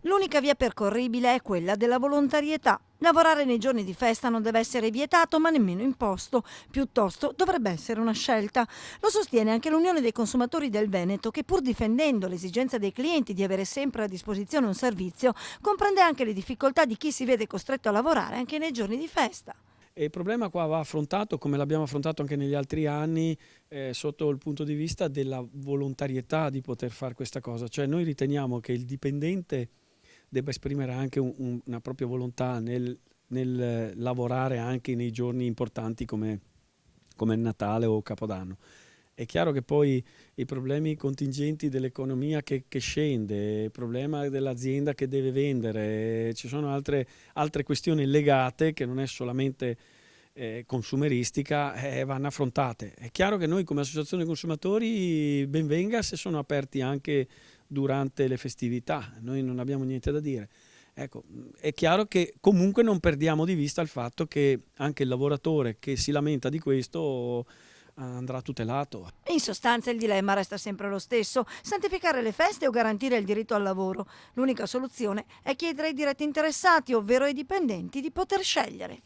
L'unica via percorribile è quella della volontarietà. Lavorare nei giorni di festa non deve essere vietato, ma nemmeno imposto. Piuttosto dovrebbe essere una scelta. Lo sostiene anche l'Unione dei Consumatori del Veneto, che pur difendendo l'esigenza dei clienti di avere sempre a disposizione un servizio, comprende anche le difficoltà di chi si vede costretto a lavorare anche nei giorni di festa. E il problema qua va affrontato, come l'abbiamo affrontato anche negli altri anni, sotto il punto di vista della volontarietà di poter fare questa cosa. Cioè noi riteniamo che il dipendente debba esprimere anche una propria volontà nel lavorare anche nei giorni importanti come il Natale o Capodanno. È chiaro che poi i problemi contingenti dell'economia che scende, il problema dell'azienda che deve vendere, ci sono altre questioni legate che non è solamente consumeristica, vanno affrontate. È chiaro che noi come associazione consumatori ben venga se sono aperti anche durante le festività, noi non abbiamo niente da dire. Ecco, è chiaro che comunque non perdiamo di vista il fatto che anche il lavoratore che si lamenta di questo andrà tutelato. In sostanza il dilemma resta sempre lo stesso: santificare le feste o garantire il diritto al lavoro. L'unica soluzione è chiedere ai diretti interessati, ovvero ai dipendenti, di poter scegliere.